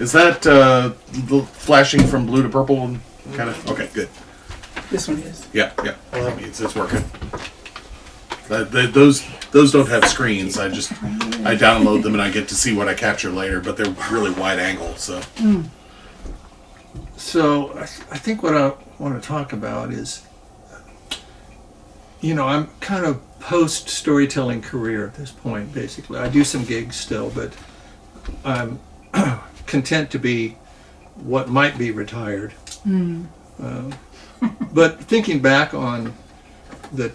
Is that flashing from blue to purple and kind of? Okay, good. This one is. Yeah. Well, that means it's working. Those don't have screens. I download them and I get to see what I capture later, but they're really wide angle. So. So I think what I want to talk about is, I'm kind of post storytelling career at this point. Basically, I do some gigs still, but I'm content to be what might be retired. But thinking back on the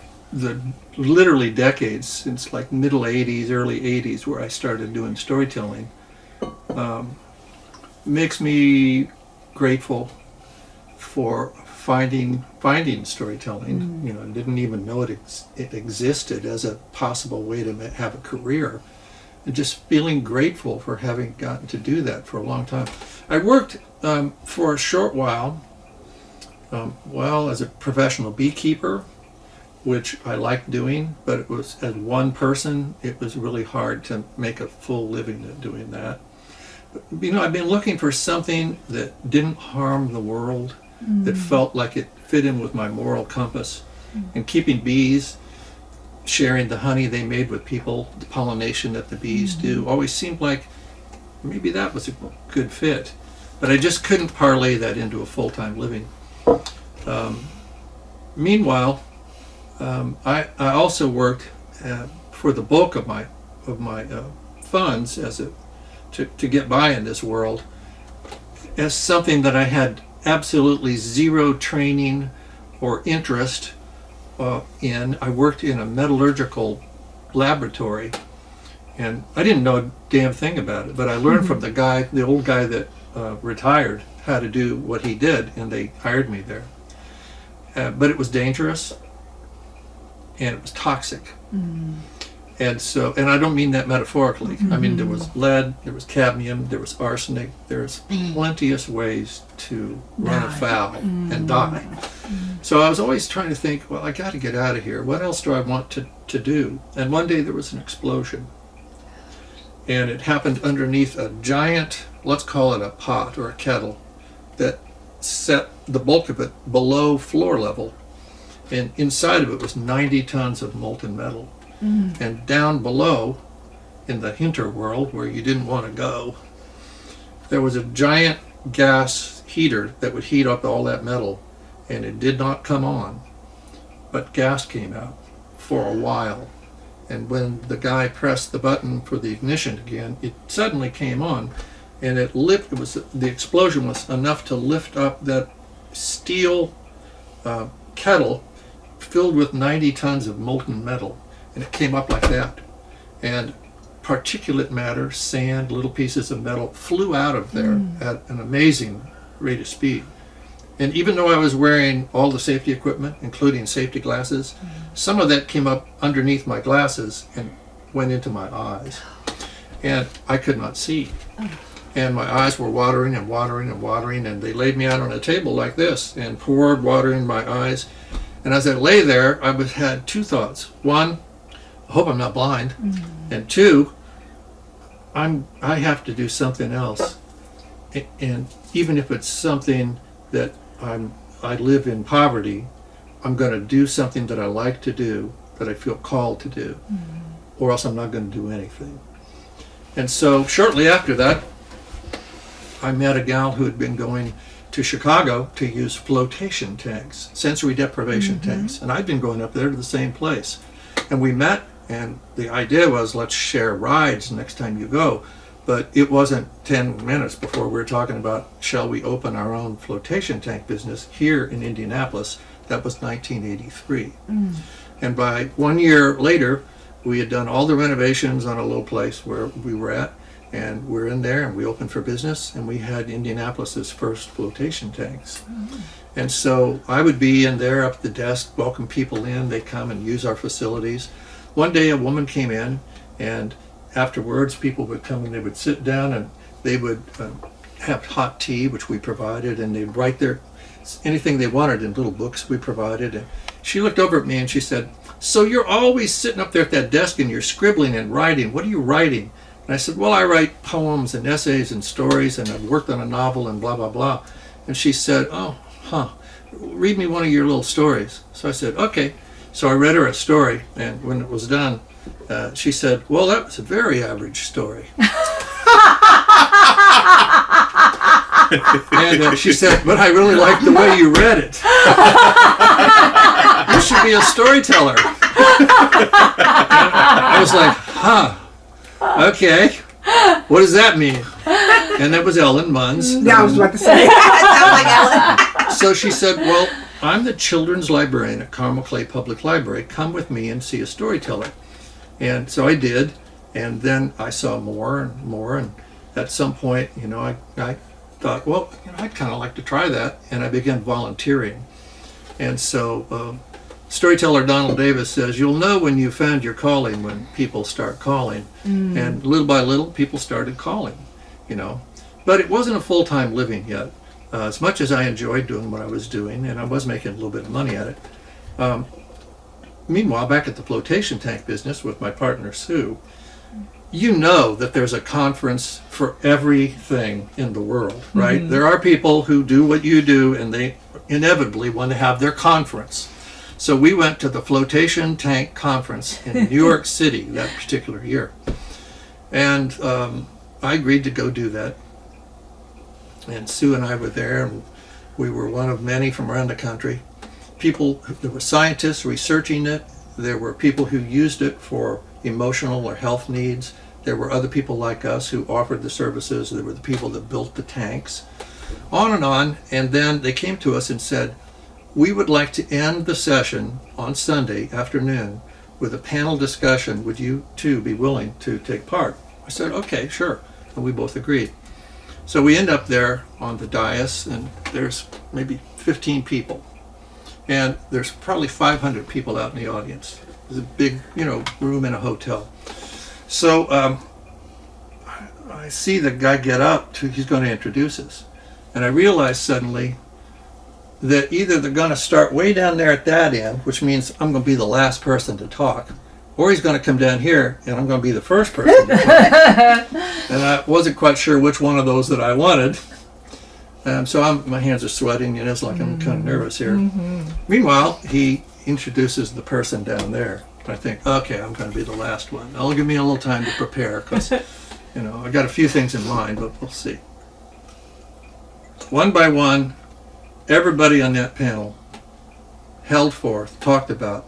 literally decades since like middle 80s, early 80s, where I started doing storytelling, makes me grateful for finding storytelling. Didn't even know it existed as a possible way to have a career, and just feeling grateful for having gotten to do that for a long time. I worked for a short while, as a professional beekeeper, which I liked doing, but it was as one person, it was really hard to make a full living at doing that. I've been looking for something that didn't harm the world, that felt like it fit in with my moral compass. And keeping bees, sharing the honey they made with people, the pollination that the bees do, always seemed like maybe that was a good fit. But I just couldn't parlay that into a full-time living. Meanwhile, I also worked for the bulk of my funds to get by in this world as something that I had absolutely zero training or interest in. I worked in a metallurgical laboratory, and I didn't know a damn thing about it, but I learned from the old guy that retired, how to do what he did, and they hired me there. But it was dangerous, and it was toxic. And I don't mean that metaphorically. I mean, there was lead, there was cadmium, there was arsenic, there's plenteous ways to run afoul and die. So I was always trying to think, well, I got to get out of here. What else do I want to do? And one day there was an explosion. And it happened underneath a giant, let's call it a pot or a kettle, that set the bulk of it below floor level. And inside of it was 90 tons of molten metal. And down below, in the hinterworld where you didn't want to go, there was a giant gas heater that would heat up all that metal, and it did not come on, but gas came out for a while. And when the guy pressed the button for the ignition again, it suddenly came on, and the explosion was enough to lift up that steel kettle filled with 90 tons of molten metal. And it came up like that. And particulate matter, sand, little pieces of metal flew out of there at an amazing rate of speed. And even though I was wearing all the safety equipment, including safety glasses, some of that came up underneath my glasses and went into my eyes. And I could not see. And my eyes were watering and watering and watering, and they laid me out on a table like this and poured water in my eyes. And as I lay there, I had two thoughts. One, I hope I'm not blind. And two, I have to do something else. And even if it's something that I live in poverty, I'm going to do something that I like to do, that I feel called to do, or else I'm not going to do anything. And so shortly after that, I met a gal who had been going to Chicago to use flotation tanks, sensory deprivation tanks. And I'd been going up there to the same place. And we met, and the idea was, let's share rides next time you go. But it wasn't 10 minutes before we were talking about, shall we open our own flotation tank business here in Indianapolis? That was 1983. And by 1 year later, we had done all the renovations on a little place where we were at, and we're in there, and we opened for business, and we had Indianapolis's first flotation tanks. And so I would be in there up at the desk, welcome people in. They come and use our facilities. One day a woman came in, and afterwards people would come and they would sit down, and they would have hot tea, which we provided, and they'd write anything they wanted in little books we provided. And she looked over at me and she said, "So you're always sitting up there at that desk and you're scribbling and writing. What are you writing?" And I said, well, I write poems and essays and stories, and I've worked on a novel and blah, blah, blah. And she said, oh, read me one of your little stories. So I said, okay. So I read her a story, and when it was done, she said, well, that was a very average story. And she said, but I really like the way you read it. You should be a storyteller. I was like, okay, what does that mean? And that was Ellen Munns. Yeah, I was about to say. Sounds like Ellen. So she said, well, I'm the children's librarian at Carmel Clay Public Library. Come with me and see a storyteller. And so I did, and then I saw more and more, and at some point, I thought, well, I'd kind of like to try that, and I began volunteering. And so storyteller Donald Davis says, you'll know when you found your calling when people start calling. And little by little, people started calling, But it wasn't a full-time living yet. As much as I enjoyed doing what I was doing, and I was making a little bit of money at it. Meanwhile, back at the flotation tank business with my partner Sue, you know that there's a conference for everything in the world, right? Mm-hmm. There are people who do what you do, and they inevitably want to have their conference. So we went to the flotation tank conference in New York City that particular year. And I agreed to go do that. And Sue and I were there, and we were one of many from around the country. There were scientists researching it. There were people who used it for emotional or health needs. There were other people like us who offered the services. There were the people that built the tanks, on. And then they came to us and said, we would like to end the session on Sunday afternoon with a panel discussion. Would you two be willing to take part? I said, okay, sure. And we both agreed. So we end up there on the dais, and there's maybe 15 people. And there's probably 500 people out in the audience. It's a big, room in a hotel. So I see the guy get up, he's going to introduce us. And I realize suddenly that either they're going to start way down there at that end, which means I'm going to be the last person to talk, or he's going to come down here and I'm going to be the first person to talk. And I wasn't quite sure which one of those that I wanted. So my hands are sweating, it's like I'm kind of nervous here. Mm-hmm. Meanwhile, he introduces the person down there. I think, okay, I'm going to be the last one. It'll give me a little time to prepare because, I got a few things in mind, but we'll see. One by one, everybody on that panel held forth, talked about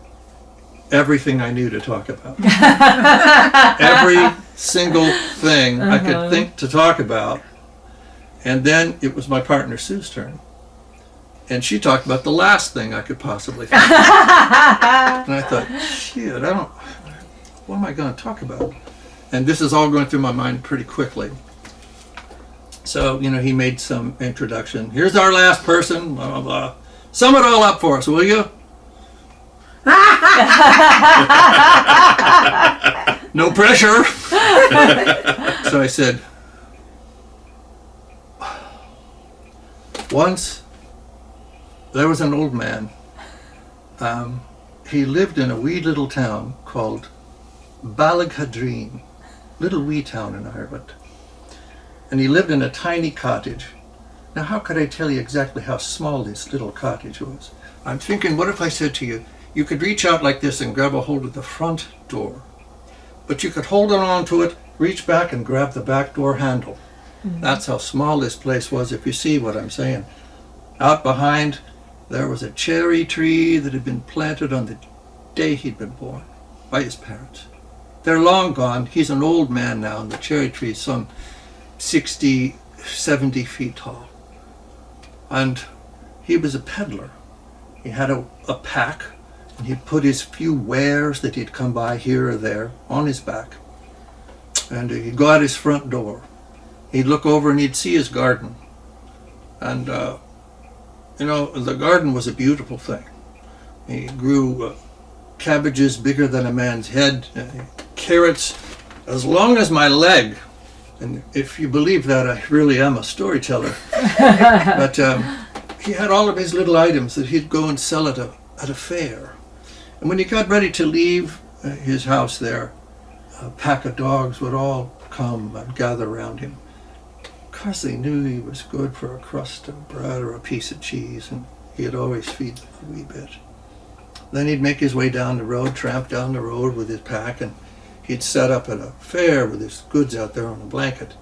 everything I knew to talk about. Every single thing I could think to talk about. And then it was my partner Sue's turn. And she talked about the last thing I could possibly think of. And I thought, shit, what am I going to talk about? And this is all going through my mind pretty quickly. So, he made some introduction. Here's our last person, blah, blah, blah. Sum it all up for us, will you? No pressure. So I said, once there was an old man. He lived in a wee little town called Ballyghadreen, little wee town in Ireland. And he lived in a tiny cottage. Now, how could I tell you exactly how small this little cottage was? I'm thinking, what if I said to you, you could reach out like this and grab a hold of the front door, but you could hold on to it, reach back and grab the back door handle. Mm-hmm. That's how small this place was, if you see what I'm saying. Out behind, there was a cherry tree that had been planted on the day he'd been born by his parents. They're long gone. He's an old man now, and the cherry tree is some 60, 70 feet tall. And he was a peddler. He had a pack, and he'd put his few wares that he'd come by here or there on his back. And he'd go out his front door. He'd look over and he'd see his garden. And, the garden was a beautiful thing. He grew cabbages bigger than a man's head, carrots as long as my leg. And if you believe that, I really am a storyteller. But he had all of his little items that he'd go and sell at a fair. And when he got ready to leave his house there, a pack of dogs would all come and gather round him, 'cause they knew he was good for a crust of bread or a piece of cheese, and he'd always feed them a wee bit. Then he'd make his way down the road, tramp down the road with his pack, and he'd set up at a fair with his goods out there on a blanket.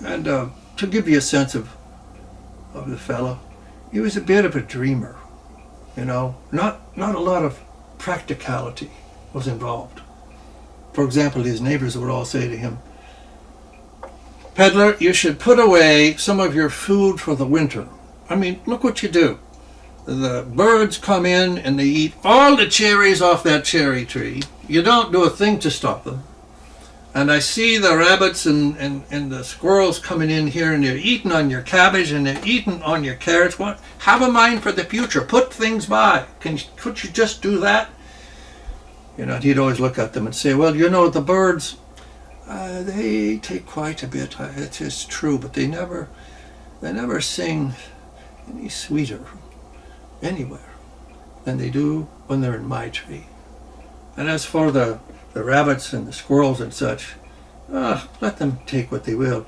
And to give you a sense of the fellow, he was a bit of a dreamer, you know. Not a lot of practicality was involved. For example, his neighbors would all say to him, "Peddler, you should put away some of your food for the winter. I mean, look what you do. The birds come in and they eat all the cherries off that cherry tree. You don't do a thing to stop them. And I see the rabbits and the squirrels coming in here, and they're eating on your cabbage and they're eating on your carrots. What? Have a mind for the future. Put things by. Could you just do that?" You know, and he'd always look at them and say, "Well, you know, the birds, they take quite a bit. It is true, but they never sing any sweeter anywhere than they do when they're in my tree. And as for the rabbits and the squirrels and such, let them take what they will,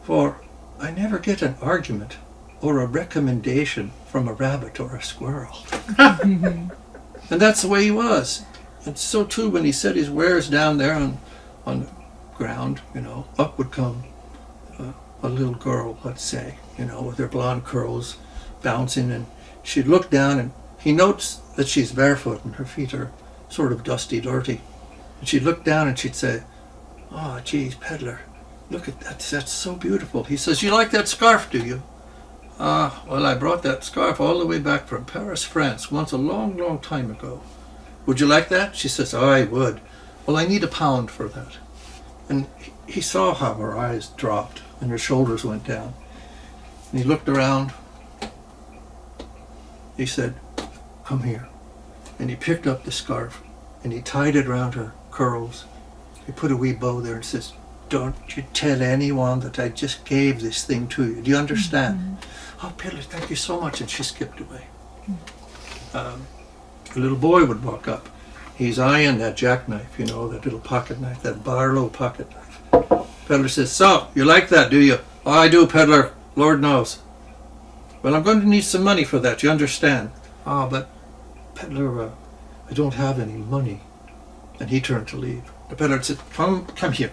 for I never get an argument or a recommendation from a rabbit or a squirrel." And that's the way he was. And so too, when he set his wares down there on the ground, you know, up would come a little girl, let's say, you know, with her blonde curls bouncing, and she'd look down, and he notes that she's barefoot and her feet are sort of dusty, dirty. And she'd look down and she'd say, "Oh, geez, Peddler, look at that. That's so beautiful." He says, "You like that scarf, do you?" Well, I brought that scarf all the way back from Paris, France, once a long, long time ago. Would you like that?" She says, "Oh, I would." "Well, I need £1 for that." And he saw how her eyes dropped and her shoulders went down. And he looked around. He said, "Come here." And he picked up the scarf and he tied it around her curls. He put a wee bow there and says, "Don't you tell anyone that I just gave this thing to you. Do you understand?" Mm-hmm. "Oh, Peddler, thank you so much." And she skipped away. A little boy would walk up. He's eyeing that jackknife, you know, that little pocket knife, that Barlow pocket knife. Peddler says, "So, you like that, do you?" "Oh, I do, Peddler. Lord knows." "Well, I'm going to need some money for that, you understand?" "Ah, but, Peddler, I don't have any money." And he turned to leave. The peddler said, come here.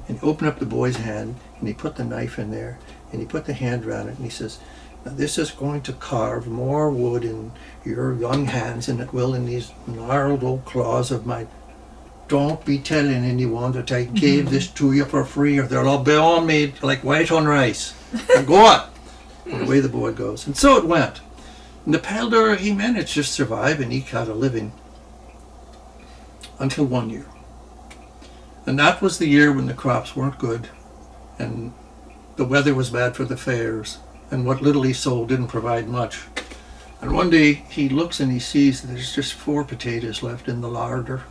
And he opened up the boy's hand, and he put the knife in there, and he put the hand around it, and he says, "Now this is going to carve more wood in your young hands than it will in these gnarled old claws of mine. Don't be telling anyone that I gave this to you for free, or they'll all be on me like white on rice. Now go on." And away the boy goes. And so it went. And the peddler, he managed to survive and eke out a living until one year. And that was the year when the crops weren't good and the weather was bad for the fairs, and what little he sold didn't provide much. And one day he looks and he sees that there's just 4 potatoes left in the larder.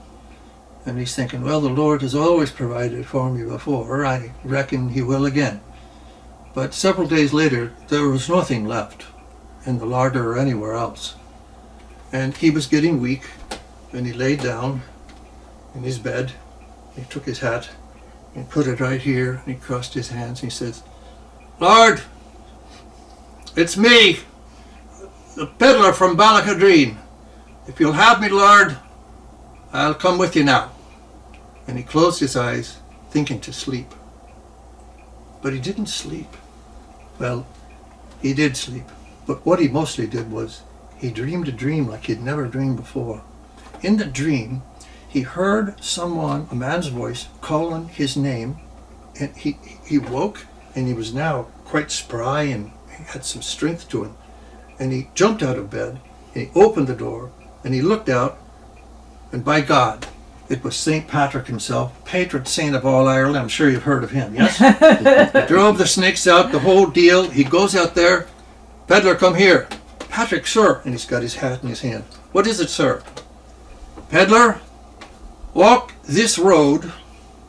And he's thinking, well, the Lord has always provided for me before. I reckon he will again. But several days later, there was nothing left in the larder or anywhere else. And he was getting weak, and he laid down in his bed. He took his hat and put it right here, and he crossed his hands. And he says, "Lord, it's me, the peddler from Ballacadreen. If you'll have me, Lord, I'll come with you now." And he closed his eyes, thinking to sleep. But he didn't sleep. Well, he did sleep. But what he mostly did was he dreamed a dream like he'd never dreamed before. In the dream, he heard someone, a man's voice, calling his name. And he woke, and he was now quite spry and he had some strength to him. And he jumped out of bed, and he opened the door, and he looked out, and by God, it was St. Patrick himself, patron saint of all Ireland. I'm sure you've heard of him, yes? He drove the snakes out, the whole deal. He goes out there, "Peddler, come here." "Patrick, sir." And he's got his hat in his hand. "What is it, sir?" "Peddler, walk this road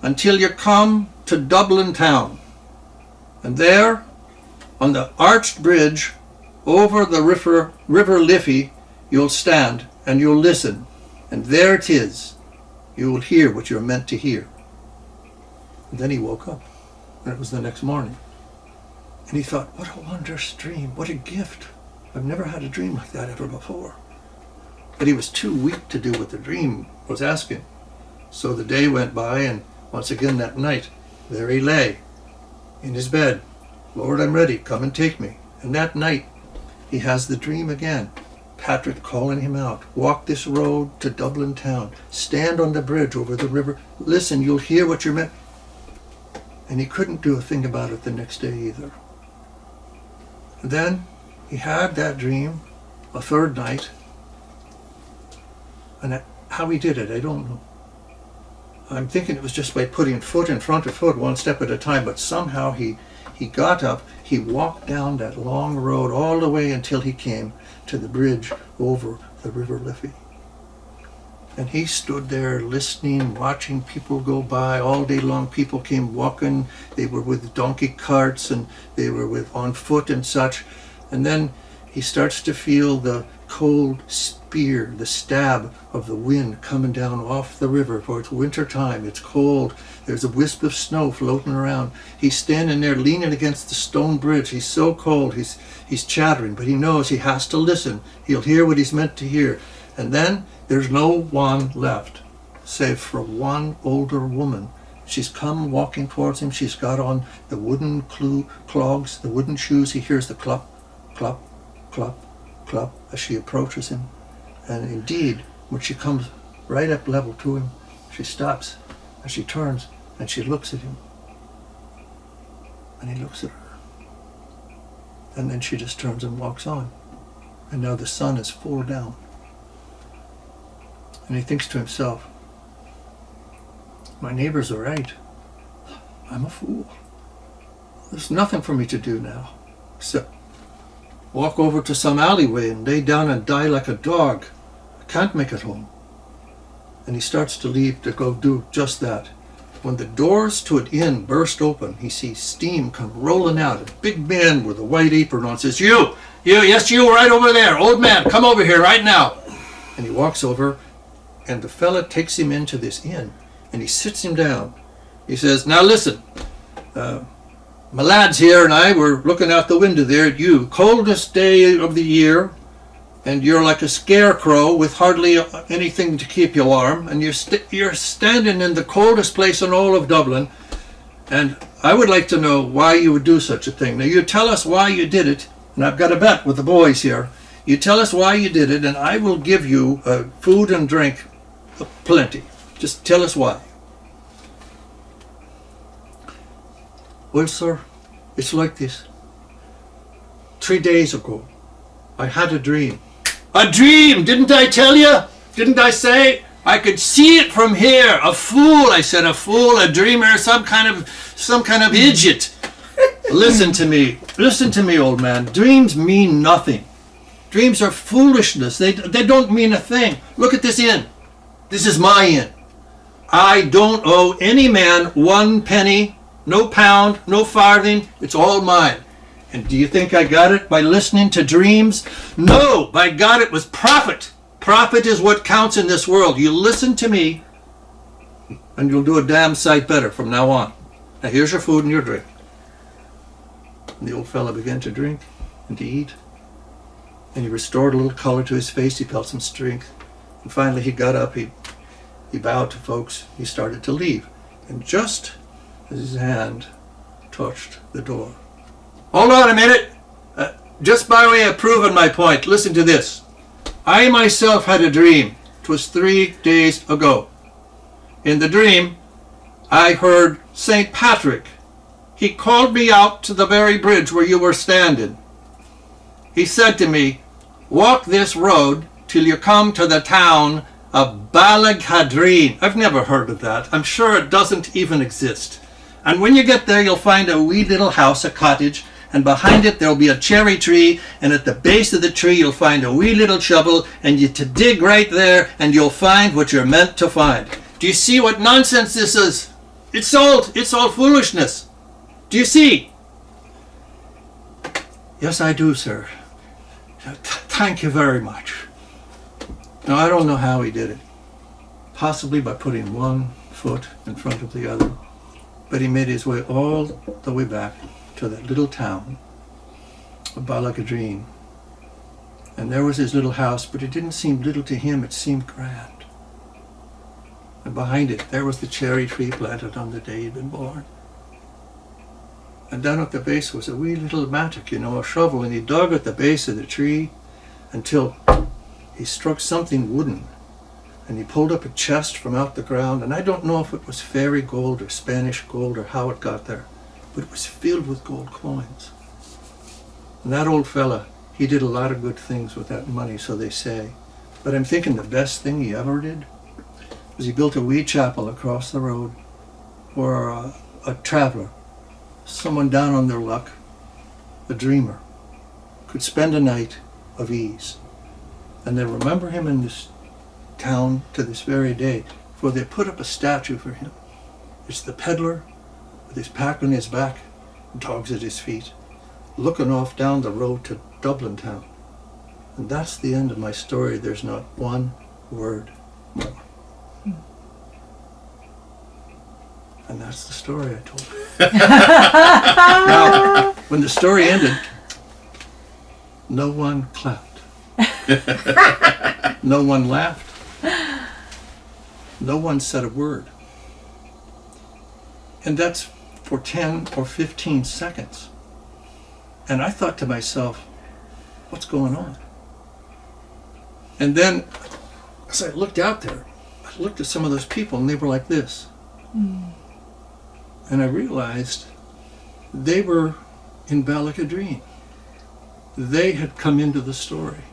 until you come to Dublin town. And there, on the arched bridge over the river Liffey, you'll stand and you'll listen. And there it is. You will hear what you're meant to hear." And then he woke up, and it was the next morning. And he thought, what a wondrous dream, what a gift. I've never had a dream like that ever before. But he was too weak to do what the dream was asking. So the day went by, and once again that night, there he lay in his bed. Lord, I'm ready, come and take me. And that night, he has the dream again. Patrick calling him out, walk this road to Dublin town, stand on the bridge over the river, listen, you'll hear what you're meant. And he couldn't do a thing about it the next day either. And then he had that dream a third night, and how he did it, I don't know. I'm thinking it was just by putting foot in front of foot, one step at a time, but somehow he got up, he walked down that long road all the way until he came to the bridge over the River Liffey. And he stood there listening, watching people go by all day long. People came walking, they were with donkey carts and they were on foot and such. And then he starts to feel the cold spear, the stab of the wind coming down off the river, for it's winter time, it's cold, there's a wisp of snow floating around. He's standing there leaning against the stone bridge. He's so cold, he's chattering, but he knows he has to listen. He'll hear what he's meant to hear. And then there's no one left, save for one older woman. She's come walking towards him. She's got on the wooden clogs, the wooden shoes. He hears the clop, clop, clop, clop as she approaches him. And indeed, when she comes right up level to him, she stops and she turns and she looks at him. And he looks at her. And then she just turns and walks on. And now the sun is full down. And he thinks to himself, my neighbors are right. I'm a fool. There's nothing for me to do now except walk over to some alleyway and lay down and die like a dog. I can't make it home. And he starts to leave to go do just that. When the doors to an inn burst open, he sees steam come rolling out. A big man with a white apron on says, yes, you right over there. Old man, come over here right now. And he walks over, and the fella takes him into this inn, and he sits him down. He says, now listen, my lads here and I were looking out the window there at you. Coldest day of the year, and you're like a scarecrow with hardly anything to keep you warm, and you're standing in the coldest place in all of Dublin, and I would like to know why you would do such a thing. Now you tell us why you did it, and I've got a bet with the boys here. You tell us why you did it, and I will give you food and drink plenty. Just tell us why. Well, sir, it's like this. 3 days ago, I had a dream. A dream! Didn't I tell you? Didn't I say? I could see it from here. A fool, I said, a fool, a dreamer, some kind of idiot. Listen to me, old man. Dreams mean nothing. Dreams are foolishness. They don't mean a thing. Look at this inn. This is my inn. I don't owe any man 1 penny, no pound, no farthing. It's all mine. And do you think I got it by listening to dreams? No, by God, it was profit. Profit is what counts in this world. You listen to me, and you'll do a damn sight better from now on. Now here's your food and your drink. And the old fellow began to drink and to eat. And he restored a little color to his face. He felt some strength. And finally he got up. He bowed to folks. He started to leave. And just as his hand touched the door. Hold on a minute. Just by way of proving my point, listen to this. I myself had a dream. 'Twas 3 days ago. In the dream, I heard St. Patrick. He called me out to the very bridge where you were standing. He said to me, walk this road till you come to the town of Ballycadreen. I've never heard of that. I'm sure it doesn't even exist. And when you get there, you'll find a wee little house, a cottage, and behind it there'll be a cherry tree, and at the base of the tree you'll find a wee little shovel, and you to dig right there, and you'll find what you're meant to find. Do you see what nonsense this is? It's all foolishness. Do you see? Yes, I do, sir. Thank you very much. Now, I don't know how he did it. Possibly by putting one foot in front of the other. But he made his way all the way back to that little town of Balagadreen. And there was his little house, but it didn't seem little to him, it seemed grand. And behind it, there was the cherry tree planted on the day he'd been born. And down at the base was a wee little mattock, a shovel, and he dug at the base of the tree until he struck something wooden. And he pulled up a chest from out the ground, and I don't know if it was fairy gold or Spanish gold or how it got there, but it was filled with gold coins. And that old fella, he did a lot of good things with that money, so they say. But I'm thinking the best thing he ever did was he built a wee chapel across the road where a traveler, someone down on their luck, a dreamer, could spend a night of ease. And they remember him in this town to this very day, for they put up a statue for him. It's the peddler with his pack on his back, dogs at his feet, looking off down the road to Dublin town. And that's the end of my story. There's not one word more. And that's the story I told. Now, when the story ended, no one clapped. No one laughed. No one said a word. And that's for 10 or 15 seconds. And I thought to myself, what's going on? And then, as I looked out there, I looked at some of those people and they were like this. And I realized they were in Balagadreen. They had come into the story.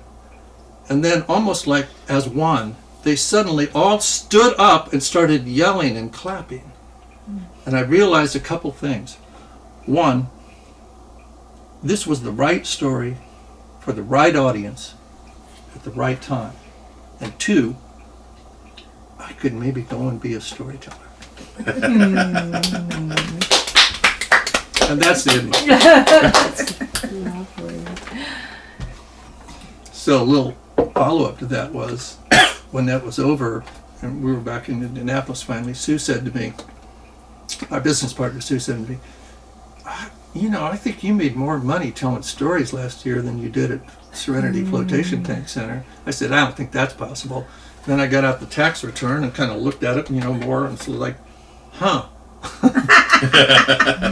And then, almost like as one, they suddenly all stood up and started yelling and clapping. And I realized a couple things. One, this was the right story for the right audience at the right time. And two, I could maybe go and be a storyteller. And that's the end. Lovely. So a little follow-up to that was, when that was over, and we were back in Indianapolis finally, Sue said to me, my business partner Sue said to me, I think you made more money telling stories last year than you did at Serenity Flotation Tank Center. I said, I don't think that's possible. Then I got out the tax return and kind of looked at it, more, and so like, huh.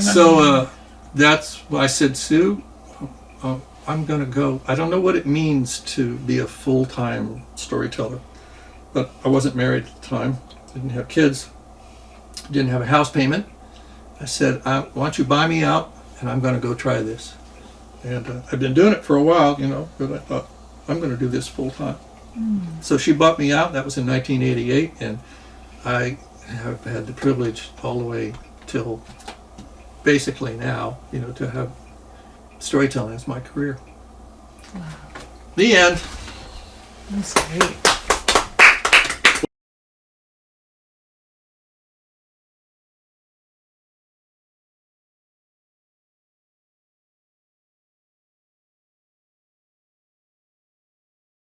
So that's why I said, Sue, I'm going to go. I don't know what it means to be a full-time storyteller, but I wasn't married at the time, didn't have kids, didn't have a house payment. I said, why don't you buy me out, and I'm going to go try this. And I've been doing it for a while, but I thought, I'm going to do this full-time. So she bought me out. That was in 1988, and I have had the privilege all the way till basically now, to have storytelling as my career. Wow. The end. That's great.